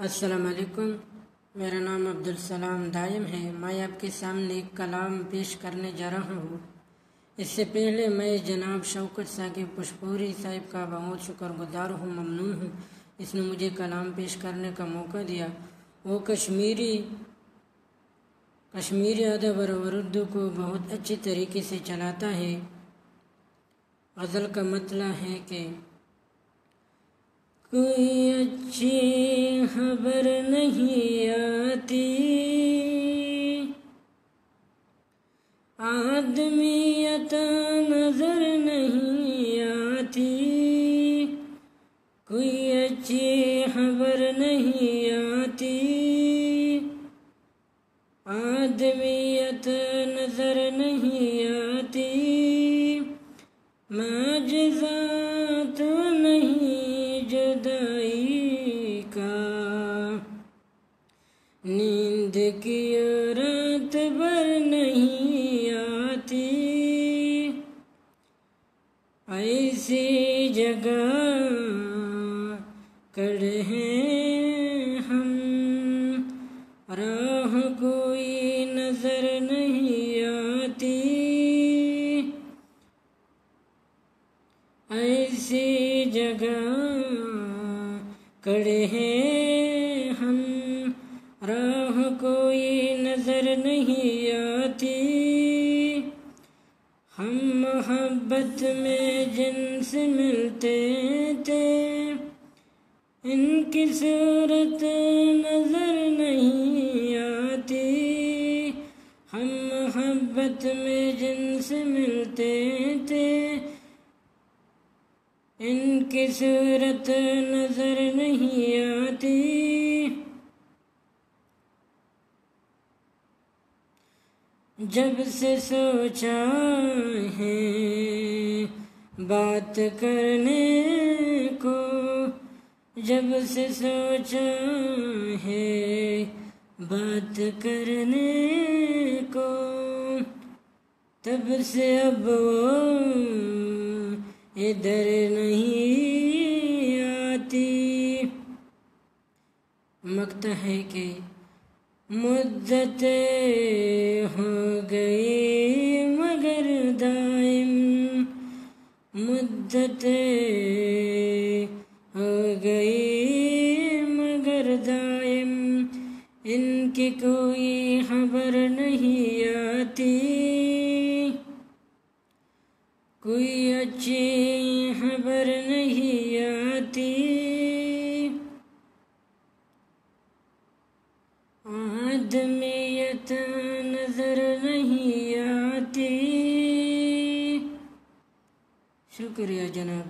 अस्सलाम वालेकुम। मेरा नाम अब्दुल सलाम दायम है। मैं आपके सामने एक कलाम पेश करने जा रहा हूँ। इससे पहले मैं जनाब शौकत साकिब पुष्पूरी साहिब का बहुत शुक्रगुजार हूँ, ममनून हूँ। इसने मुझे कलाम पेश करने का मौका दिया। वो कश्मीरी अदब और उर्दू को बहुत अच्छी तरीके से चलाता है। गज़ल का मतलब है कि कोई अच्छी खबर नहीं आती, आदमियत नजर नहीं आती। कोई अच्छी खबर नहीं आती, आदमियत नजर नहीं आती। माजज़ा तो नहीं जुदाई का, नींद की रात भर नहीं आती। ऐसी जगह खड़े हैं हम, राह कोई नजर नहीं आती। ऐसी जगह खड़े हैं हम, राह कोई नजर नहीं आती। हम मोहब्बत में जिनसे मिलते थे, इनकी सूरत नजर नहीं आती। हम मोहब्बत में जिनसे मिलते थे, इनकी सूरत नजर नहीं आती। जब से सोचा है बात करने को, जब से सोचा है बात करने को, तब से अब वो इधर नहीं आती। मकता है कि मुद्दतें हो गई मगर दाइम, मुद्दतें हो गई मगर दाइम। इनकी कोई खबर नहीं आती, कोई अच्छी खबर नहीं आती। आदमियत नजर नहीं आती। शुक्रिया जनाब।